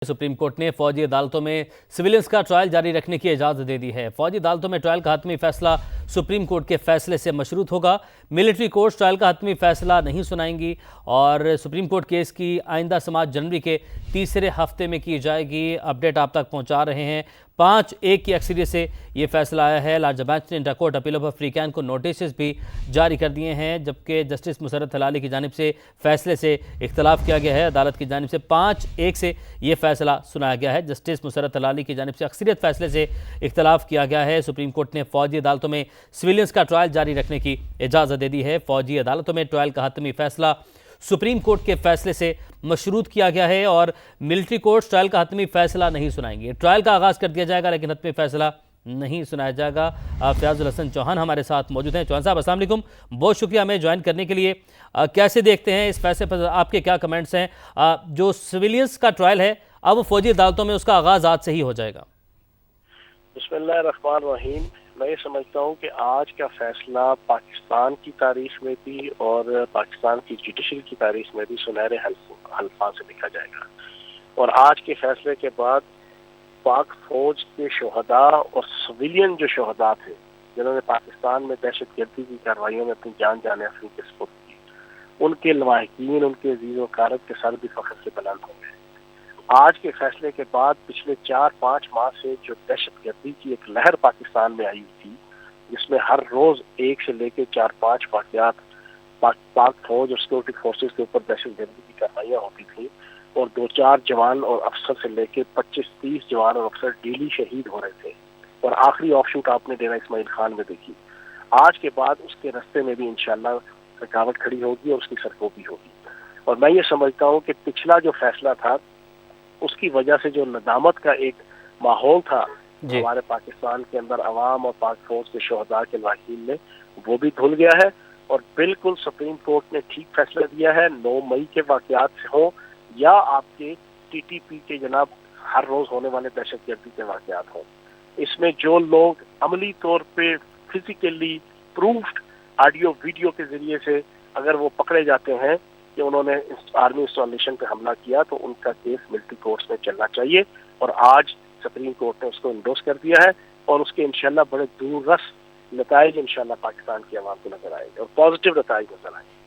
Supreme court ने फौजी अदालतों में सिविलियंस का ट्रायल जारी रखने की इजाज़त दे दी है। फौजी अदालतों में ट्रायल का हतमी फैसला सुप्रीम कोर्ट के फैसले से मशरूत होगा। मिलिट्री कोर्ट्स ट्रायल का हतमी फैसला नहीं सुनाएंगी और सुप्रीम कोर्ट केस की आइंदा समाअत जनवरी के तीसरे हफ्ते में की जाएगी। अपडेट आप तक पहुंचा रहे हैं। 5-1 की अक्सरियत से ये फैसला आया है। लार्जर बेंच ने inter court appeal of free can को नोटिस भी जारी कर दिए हैं, जबकि जस्टिस मुसर्रत हलाली की जानिब से फैसले से इख्तलाफ किया गया है। अदालत की जानिब से 5-1 से ये फैसला सुनाया गया है। जस्टिस मुसर्रत हलाली की जानिब से अक्सरियत फैसले से इख्तलाफ किया गया है। सुप्रीम कोर्ट ने फौजी अदालतों में सिविलियंस का ट्रायल जारी रखने की इजाज़त दे दी है। फौजी अदालतों में ट्रायल का हतमी फैसला सुप्रीम कोर्ट के फैसले से मशरूत किया गया है और मिलिट्री कोर्ट्स ट्रायल का हतमी फैसला नहीं सुनाएंगे। ट्रायल का आगाज़ कर दिया जाएगा लेकिन हतमी फैसला नहीं सुनाया जाएगा। फयाजुल हसन चौहान हमारे साथ मौजूद हैं। चौहान साहब अस्सलाम वालेकुम, बहुत शुक्रिया हमें ज्वाइन करने के लिए। कैसे देखते हैं इस फैसले पर, आपके क्या कमेंट्स हैं? जो सिविलियंस का ट्रायल है अब फौजी अदालतों में उसका आगाज़ आज से ही हो जाएगा। बिस्मिल्लाहिर्रहमानिर्रहीम। मैं ये समझता हूँ कि आज का फैसला पाकिस्तान की तारीख में भी और पाकिस्तान की जुडिशरी की तारीख में भी सुनहरे हल्फां से लिखा जाएगा। और आज के फैसले के बाद पाक फौज के शोहदा और सिविलियन जो शोहदा थे जिन्होंने पाकिस्तान में दहशत गर्दी की कार्रवाइयों में अपनी जान जाने के सपुर्द की, उनके लवाहिकीन, उनके अजीज़ व कारब के सर भी फख्र से बुलंद हो गए। आज के फैसले के बाद पिछले 4-5 माह से जो दहशत गर्दी की एक लहर पाकिस्तान में आई हुई थी, जिसमें हर रोज 1 से लेकर 4-5 वाक़यात पाक फौज और सिक्योरिटी फोर्सेस के ऊपर दहशत गर्दी की कार्रवाइयाँ होती थी और 2-4 जवान और अफसर से लेकर 25-30 जवान और अफसर डेली शहीद हो रहे थे। और आखिरी ऑफशूट आपने डेरा इस्माइल खान में देखी। आज के बाद उसके रास्ते में भी इंशाल्लाह रुकावट खड़ी होगी और उसकी सरकोबी होगी। और मैं ये समझता हूँ कि पिछला जो फैसला था उसकी वजह से जो नदामत का एक माहौल था हमारे पाकिस्तान के अंदर अवाम और पाक फौज के शोहदा के लवाहिकीन में, वो भी धुल गया है। और बिल्कुल सुप्रीम कोर्ट ने ठीक फैसला दिया है। 9 मई के वाक़यात से हो या आपके TTP के जनाब हर रोज होने वाले दहशत गर्दी के वाक़यात हो, इसमें जो लोग अमली तौर पे फिजिकली प्रूफ्ड ऑडियो वीडियो के जरिए से अगर वो पकड़े जाते हैं कि उन्होंने आर्मी इंस्टॉलेशन पे हमला किया, तो उनका केस मिलिट्री कोर्ट्स में चलना चाहिए। और आज सुप्रीम कोर्ट ने उसको इंडोर्स कर दिया है और उसके इंशाल्लाह बड़े दूररस नताइज इंशाल्लाह पाकिस्तान की आवाम को नजर आएंगे और पॉजिटिव नताइज नजर आएंगे।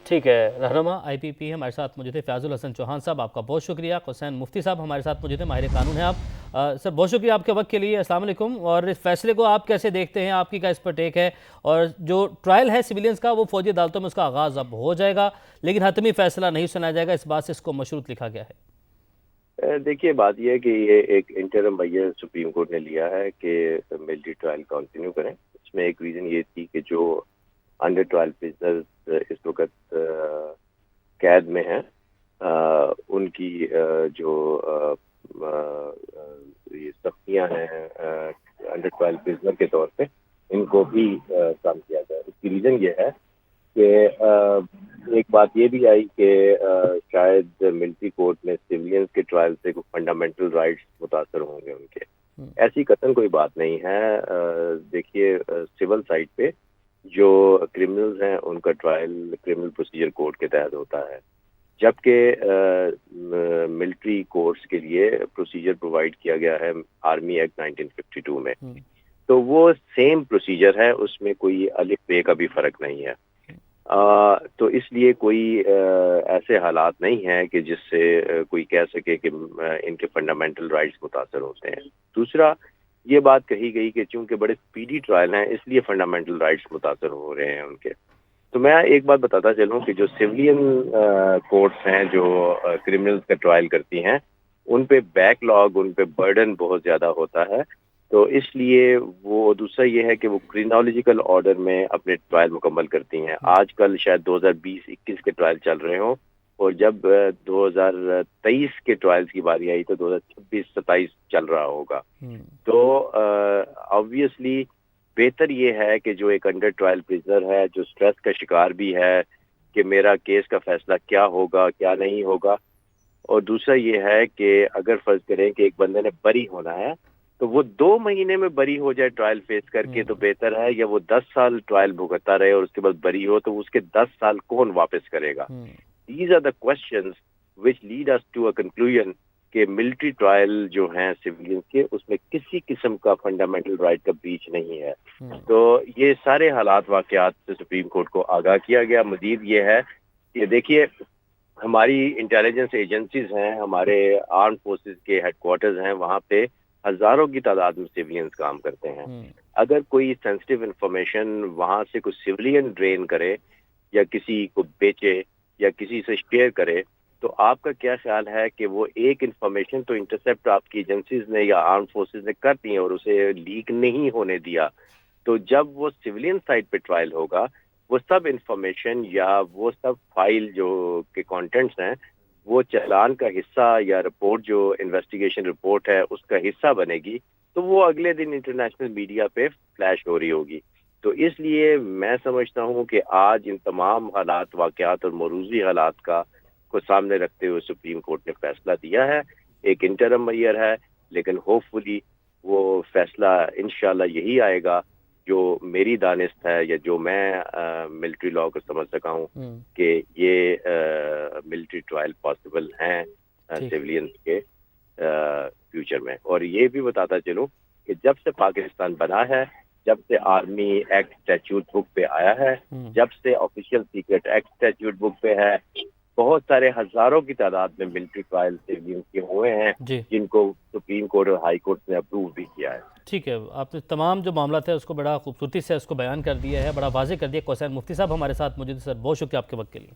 ठीक है। रहनुमा IPP हमारे साथ मौजूद थे फयाजुल हसन चौहान साहब, आपका बहुत शुक्रिया। हुसैन मुफ्ती साहब हमारे साथ मौजूद हैं, माहिर कानून हैं आप। सर बहुत शुक्रिया आपके वक्त के लिए। अस्सलाम वालेकुम। और इस फैसले को आप कैसे देखते हैं, आपकी क्या इस पर टेक है? और जो ट्रायल है सिविलियंस का वो फौजी अदालतों में उसका आगाज़ अब हो जाएगा लेकिन हतमी फैसला नहीं सुनाया जाएगा, इस बात से इसको मशरूत लिखा गया है। देखिए, बात यह है कि ये एक इंटरम बैया सुप्रीम कोर्ट ने लिया है कि मिलिट्री ट्रायल कंटिन्यू करें। इसमें एक रीज़न ये थी कि जो अंडर ट्रायल प्रिजनर्स इस वक्त कैद में हैं, उनकी जो ये सख्तियाँ हैं अंडर ट्रायल प्रिजनर के तौर पे, इनको भी कम किया जाए। इसकी रीज़न ये है कि एक बात ये भी आई कि शायद मिलिट्री कोर्ट में सिविलियंस के ट्रायल से कुछ फंडामेंटल राइट्स मुतासर होंगे उनके। ऐसी कतई कोई बात नहीं है। देखिए, सिविल साइड पे जो क्रिमिनल्स हैं उनका ट्रायल क्रिमिनल प्रोसीजर कोड के तहत होता है, जबकि मिलिट्री कोर्ट्स के लिए प्रोसीजर प्रोवाइड किया गया है आर्मी एक्ट 1952 में। तो वो सेम प्रोसीजर है, उसमें कोई अलिफ बे का भी फर्क नहीं है। तो इसलिए कोई ऐसे हालात नहीं हैं कि जिससे कोई कह सके कि इनके फंडामेंटल राइट्स मुतासर होते हैं। दूसरा, ये बात कही गई कि चूंकि बड़े स्पीडी ट्रायल हैं इसलिए फंडामेंटल राइट्स मुतासर हो रहे हैं उनके। तो मैं एक बात बताता चलूं कि जो सिविलियन कोर्ट्स हैं जो क्रिमिनल्स का ट्रायल करती हैं, उन पे बैकलॉग, उन पे बर्डन बहुत ज़्यादा होता है। तो इसलिए वो दूसरा ये है कि वो क्रिमिनोलॉजिकल ऑर्डर में अपने ट्रायल मुकम्मल करती हैं। आजकल शायद 2020-21 के ट्रायल चल रहे हों और जब 2023 के ट्रायल्स की बारी आई तो 2026-27 चल रहा होगा। तो ऑब्वियसली बेहतर ये है कि जो एक अंडर ट्रायल प्रिजनर है, जो स्ट्रेस का शिकार भी है कि मेरा केस का फैसला क्या होगा क्या नहीं होगा, और दूसरा ये है कि अगर फर्ज करें कि एक बंदे ने बरी होना है तो वो 2 महीने में बरी हो जाए ट्रायल फेस करके तो बेहतर है, या वो 10 साल ट्रायल भुगतता रहे और उसके बाद बरी हो तो उसके 10 साल कौन वापस करेगा? These are the questions which lead us to a conclusion کہ ملٹری ٹرائل جو ہیں سویلینز کے اس میں کسی قسم کا فنڈامنٹل رائٹ کا بریچ نہیں ہے. تو یہ سارے حالات واقعات سے سپریم کورٹ کو آگاہ کیا گیا. مزید یہ ہے کہ دیکھیے ہماری انٹیلیجنس ایجنسیز ہیں, ہمارے آرم فورسز کے ہیڈ کوارٹرز ہیں, وہاں پہ ہزاروں کی تعداد میں سویلینز کام کرتے ہیں. اگر کوئی سینسٹیو انفارمیشن وہاں سے کوئی سویلین ڈرین کرے یا کسی کو بیچے یا کسی سے شیئر کرے تو آپ کا کیا خیال ہے کہ وہ ایک انفارمیشن تو انٹرسیپٹ آپ کی ایجنسیز نے یا آرم فورسز نے کر دی ہے اور اسے لیک نہیں ہونے دیا, تو جب وہ سویلین سائٹ پہ ٹرائل ہوگا وہ سب انفارمیشن یا وہ سب فائل جو کے کانٹینٹس ہیں وہ چالان کا حصہ یا رپورٹ جو انویسٹیگیشن رپورٹ ہے اس کا حصہ بنے گی, تو وہ اگلے دن انٹرنیشنل میڈیا پہ فلیش ہو رہی ہوگی. تو اس لیے میں سمجھتا ہوں کہ آج ان تمام حالات واقعات اور موروثی حالات کو سامنے رکھتے ہوئے سپریم کورٹ نے فیصلہ دیا ہے. ایک انٹرم میئر ہے لیکن ہوپ فلی وہ فیصلہ انشاءاللہ یہی آئے گا جو میری دانست ہے یا جو میں ملٹری لاء کو سمجھ سکا ہوں کہ یہ ملٹری ٹرائل پاسبل ہیں سیولینز کے فیوچر میں. اور یہ بھی بتاتا چلوں کہ جب سے پاکستان بنا ہے, جب سے آرمی ایکٹ اسٹیچیوٹ بک پہ آیا ہے, جب سے آفیشیل سیکرٹ ایکٹ اسٹیچیوٹ بک پہ ہے, بہت سارے ہزاروں کی تعداد میں ملٹری ٹرائل سیولینز کے ہوئے ہیں جن کو سپریم کورٹ اور ہائی کورٹ نے اپروو بھی کیا ہے. ٹھیک ہے, آپ نے تمام جو معاملات ہیں اس کو بڑا خوبصورتی سے اس کو بیان کر دیا ہے, بڑا واضح کر دیا. کوثر مفتی صاحب ہمارے ساتھ موجود ہیں. سر بہت شکریہ آپ کے وقت کے لیے.